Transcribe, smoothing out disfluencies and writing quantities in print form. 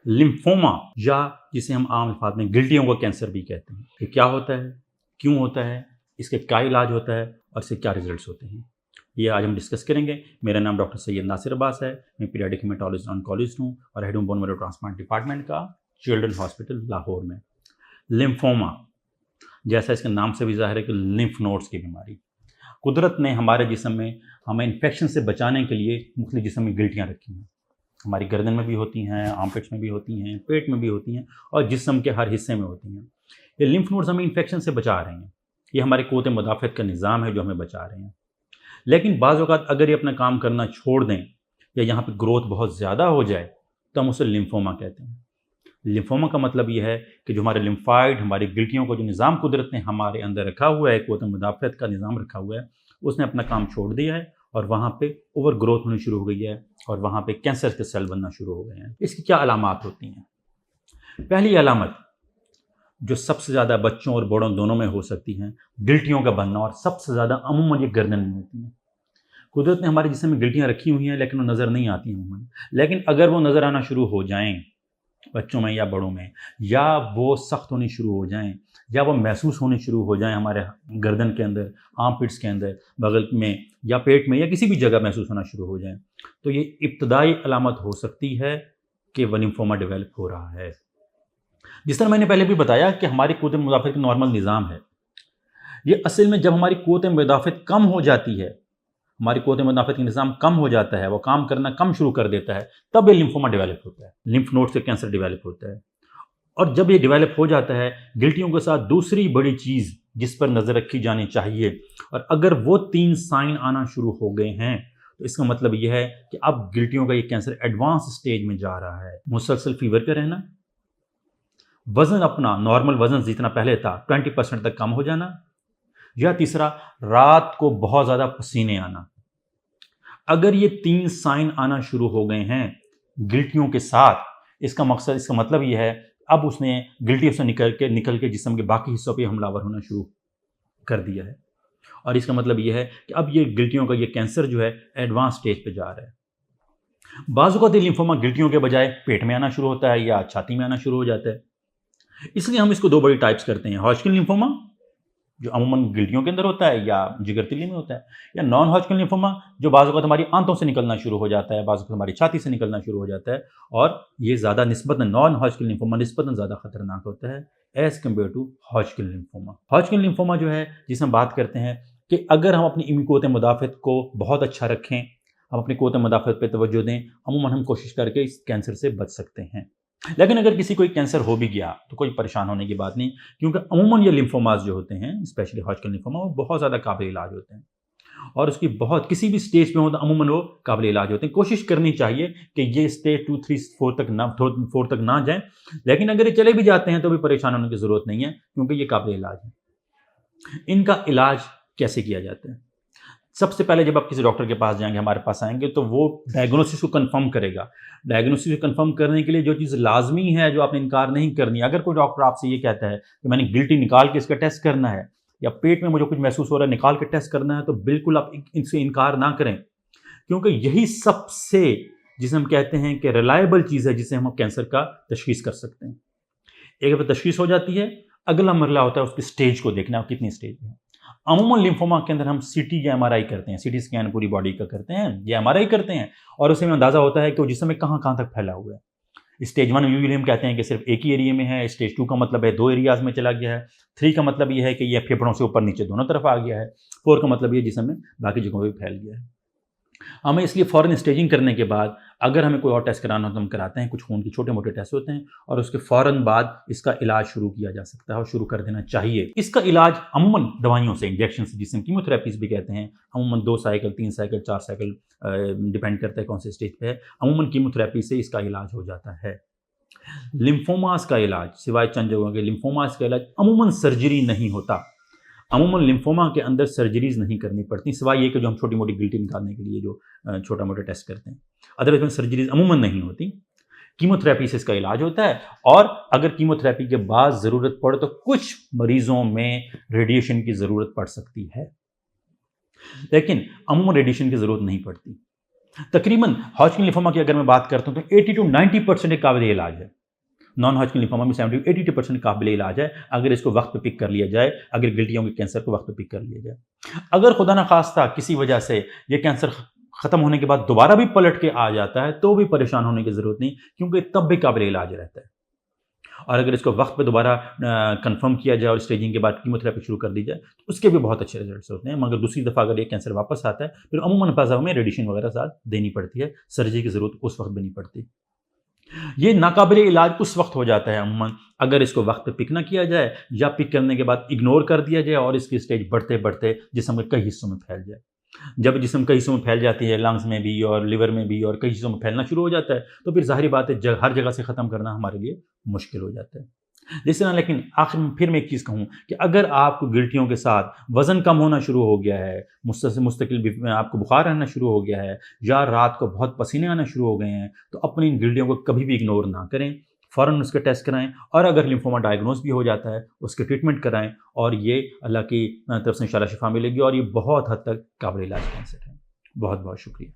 Lymphoma या जिसे हम आम अल्फाज में गिल्टियों का कैंसर भी कहते हैं, ये क्या होता है, क्यों होता है, इसके क्या इलाज होता है और इससे क्या रिजल्ट्स होते हैं, ये आज हम डिस्कस करेंगे। मेरा नाम डॉक्टर सैयद नासिर अब्बास है। मैं पीडियाट्रिक हेमेटोलॉजिस्ट ऑन्कोलॉजिस्ट हूँ और हेड हूँ बोन मैरो ट्रांसप्लांट डिपार्टमेंट का चिल्ड्रन हॉस्पिटल लाहौर में। लिम्फोमा जैसा इसके नाम से भी ज़ाहिर है कि लिम्फ नोड्स की बीमारी। कुदरत ने हमारे जिस्म में हमें इन्फेक्शन से बचाने के लिए मुख्तलिफ जिस्म में गिल्टियाँ रखी हैं। हमारी गर्दन में भी होती हैं, आर्मपिट्स में भी होती हैं, पेट में भी होती हैं और जिस्म के हर हिस्से में होती हैं। ये लिम्फ नोड्स हमें इन्फेक्शन से बचा रहे हैं। ये हमारे क़ुव्वत मुदाफ़अत का निज़ाम है जो हमें बचा रहे हैं। लेकिन बाज़ औक़ात अगर ये अपना काम करना छोड़ दें या यहाँ पे ग्रोथ बहुत ज़्यादा हो जाए तो हम उसे लिम्फोमा कहते हैं। लिम्फोमा का मतलब ये है कि जो हमारे लिम्फाइड, हमारी गिल्टियों का जो निज़ाम कुदरत ने हमारे अंदर रखा हुआ है, क़ुव्वत मुदाफ़अत का निज़ाम रखा हुआ है, उसने अपना काम छोड़ दिया है और वहाँ पे ओवर ग्रोथ होनी शुरू हो गई है और वहाँ पे कैंसर के सेल बनना शुरू हो गए हैं। इसकी क्या अलामात होती हैं? पहली अलामत जो सबसे ज़्यादा बच्चों और बड़ों दोनों में हो सकती हैं, गिल्टियों का बनना, और सबसे ज़्यादा अमूमन ये गर्दन में होती हैं। कुदरत ने हमारे जिस्म में गिल्टियाँ रखी हुई हैं लेकिन वो नज़र नहीं आती हैं अमूमन। लेकिन अगर वो नज़र आना शुरू हो जाएँ बच्चों में या बड़ों में, या वो सख्त होनी शुरू हो जाएँ, या वो महसूस होने शुरू हो जाएँ हमारे गर्दन के अंदर, आर्मपिट्स के अंदर, बगल में या पेट में या किसी भी जगह महसूस होना शुरू हो जाएँ, तो ये इब्तदाई अलामत हो सकती है कि वो लिम्फोमा डेवलप हो रहा है। जिस तरह मैंने पहले भी बताया कि हमारी क़ुव्वत मुदाफ़अत का नॉर्मल निज़ाम है, ये असल में जब हमारी क़ुव्वत मुदाफ़अत कम हो जाती है, हमारी क़ुव्वत मुदाफ़अत का निज़ाम कम हो जाता है, वो काम करना कम शुरू कर देता है, तब ये लिम्फोमा डेवलप होता है, लिम्फ नोड से कैंसर डेवलप होता है। और जब ये डेवलप हो जाता है, गिल्टियों के साथ दूसरी बड़ी चीज़ जिस पर नज़र रखी जानी चाहिए, और अगर वो 3 साइन आना शुरू हो गए हैं तो इसका मतलब यह है कि अब गिल्टियों का ये कैंसर एडवांस स्टेज में जा रहा है। मुसलसल फीवर का रहना, वज़न अपना नॉर्मल वज़न जितना पहले था 20% तक कम हो जाना, या तीसरा रात को बहुत ज़्यादा पसीने आना। अगर ये 3 साइन आना शुरू हो गए हैं गिल्टियों के साथ, इसका मतलब ये है अब उसने गिल्टियों से निकल के जिस्म के बाकी हिस्सों पे हमलावर होना शुरू कर दिया है। और इसका मतलब ये है कि अब ये गिल्टियों का ये कैंसर जो है एडवांस स्टेज पे जा रहा है। बाज़ औक़ात लिम्फोमा गिल्टियों के बजाय पेट में आना शुरू होता है या छाती में आना शुरू हो जाता है। इसलिए हम इसको 2 बड़ी टाइप्स करते हैं, हॉजकिन लिम्फोमा जो अमूमन गिल्टियों के अंदर होता है या जिगर तिली में होता है, या नॉन हॉजकिन लिम्फोमा जो बाज़ औक़ात हमारी आंतों से निकलना शुरू हो जाता है, बाज़ औक़ात हमारी छाती से निकलना शुरू हो जाता है, और ये ज़्यादा निस्बतन नॉन हॉजकिन लिम्फोमा निस्बतन ज़्यादा खतरनाक होता है as compared to Hodgkin lymphoma. Hodgkin lymphoma जो है जिसे हम बात करते हैं कि अगर हम अपनी क़ुव्वत मुदाफ़अत को बहुत अच्छा रखें, हम अपनी क़ुव्वत मुदाफ़अत पे तवज्जो दें, अमूमन हम कोशिश करके इस कैंसर से बच सकते हैं। लेकिन अगर किसी को कैंसर हो भी गया तो कोई परेशान होने की बात नहीं, क्योंकि अमूमन ये लिम्फोमास जो होते हैं, स्पेशली हॉजकिन लिम्फोमा, वो बहुत ज़्यादा काबिल इलाज होते हैं और उसकी बहुत किसी भी स्टेज पे हो तो अमूमन वो काबिल इलाज होते हैं। कोशिश करनी चाहिए कि ये स्टेज 2, 3, 4 तक ना जाएँ, लेकिन अगर ये चले भी जाते हैं तो भी परेशान होने की ज़रूरत नहीं है क्योंकि ये काबिल इलाज है। इनका इलाज कैसे किया जाता है? सबसे पहले जब आप किसी डॉक्टर के पास जाएंगे, हमारे पास आएंगे, तो वो डायग्नोसिस को कंफर्म करेगा। डायग्नोसिस को कंफर्म करने के लिए जो चीज़ लाजमी है, जो आपने इनकार नहीं करनी, अगर कोई डॉक्टर आपसे ये कहता है कि मैंने गिल्टी निकाल के इसका टेस्ट करना है या पेट में मुझे कुछ महसूस हो रहा है निकाल के टेस्ट करना है, तो बिल्कुल आप इनसे इनकार ना करें, क्योंकि यही सबसे जिसे हम कहते हैं कि रिलायबल चीज़ है जिससे हम कैंसर का तशखीस कर सकते हैं। एक बार तशखीस हो जाती है, अगला मरला होता है उसकी स्टेज को देखना, कितनी स्टेज है। अमूमन लिम्फोमा के अंदर हम सीटी या एमआरआई करते हैं, सीटी स्कैन पूरी बॉडी का करते हैं या एमआरआई करते हैं, और उससे हमें अंदाज़ा होता है कि वो जिस्म में कहाँ तक फैला हुआ है। स्टेज 1 यूजुअली हम कहते हैं कि सिर्फ एक ही एरिया में है, स्टेज 2 का मतलब है 2 एरियाज़ में चला गया है, 3 का मतलब ये है कि ये फेफड़ों से ऊपर नीचे दोनों तरफ आ गया है, 4 का मतलब ये जिस्म में बाकी जगहों पर फैल गया है। हमें इसलिए फ़ौरन स्टेजिंग करने के बाद अगर हमें कोई और टेस्ट कराना हो तो हम कराते हैं, कुछ खून के छोटे मोटे टेस्ट होते हैं, और उसके फ़ौरन बाद इसका इलाज शुरू किया जा सकता है और शुरू कर देना चाहिए। इसका इलाज अमूमन दवाइयों से, इंजेक्शन से, जिसे कीमोथेरेपीज़ भी कहते हैं, अमूमन 2 साइकिल, 3 साइकिल, 4 साइकिल, डिपेंड करता है कौन से स्टेज पे है, अमूमन कीमोथेरेपी से इसका इलाज हो जाता है। लिम्फोमास का इलाज, सिवाय चंद जगहों के, लिम्फोमास का इलाज अमूमन सर्जरी नहीं होता। अमूमन लिम्फोमा के अंदर सर्जरीज़ नहीं करनी पड़ती, सिवाय ये कि जो हम छोटी मोटी गिल्टी निकालने के लिए जो छोटा मोटा टेस्ट करते हैं, अदरवाइज में सर्जरीज़ अमूमन नहीं होती। कीमोथेरेपी से इसका इलाज होता है, और अगर कीमोथेरेपी के बाद ज़रूरत पड़े तो कुछ मरीज़ों में रेडिएशन की ज़रूरत पड़ सकती है, लेकिन अमूमन रेडिएशन की ज़रूरत नहीं पड़ती। تقریباً ہاجکن لمفوما کی اگر میں بات کرتا ہوں تو 80 to 90% ایک قابل علاج ہے. نان ہاجکن لمفوما میں 70-80% قابل علاج ہے اگر اس کو وقت پہ پک کر لیا جائے، اگر گلٹیوں کے کینسر کو وقت پہ پک کر لیا جائے. اگر خدا نخواستہ کسی وجہ سے یہ کینسر ختم ہونے کے بعد دوبارہ بھی پلٹ کے آ جاتا ہے تو بھی پریشان ہونے کی ضرورت نہیں، کیونکہ تب بھی قابل علاج رہتا ہے. اور اگر اس کو وقت پہ دوبارہ کنفرم کیا جائے اور اسٹیجنگ کے بعد کیموتھراپی شروع کر دی جائے تو اس کے بھی بہت اچھے رزلٹس ہوتے ہیں. مگر دوسری دفعہ اگر یہ کینسر واپس آتا ہے پھر عموماً فضا میں ریڈیشن وغیرہ ساتھ دینی پڑتی ہے، سرجری کی ضرورت اس وقت بھی نہیں پڑتی. یہ ناقابل علاج اس وقت ہو جاتا ہے عموماً اگر اس کو وقت پہ پک نہ کیا جائے یا پک کرنے کے بعد اگنور کر دیا جائے اور اس کی اسٹیج بڑھتے بڑھتے جسم کے کئی حصوں میں پھیل جائے. جب جسم کئی حصوں میں پھیل جاتی ہے، لنگز میں بھی اور لیور میں بھی اور کئی حصوں میں پھیلنا شروع ہو جاتا ہے تو پھر ظاہری بات ہے ہر جگہ سے ختم کرنا ہمارے لیے مشکل ہو جاتا ہے. جس طرح لیکن آخر میں پھر میں ایک چیز کہوں کہ اگر آپ کو گلٹیوں کے ساتھ وزن کم ہونا شروع ہو گیا ہے، مستقل آپ کو بخار رہنا شروع ہو گیا ہے یا رات کو بہت پسینے آنا شروع ہو گئے ہیں تو اپنی ان گلٹیوں کو کبھی بھی اگنور نہ کریں، فوراً اس کا ٹیسٹ کرائیں اور اگر لمفوما ڈائگنوز بھی ہو جاتا ہے اس کے ٹریٹمنٹ کرائیں اور یہ اللہ کی طرف سے انشاءاللہ شفا ملے گی اور یہ بہت حد تک قابل علاج کینسر ہے. بہت بہت شکریہ.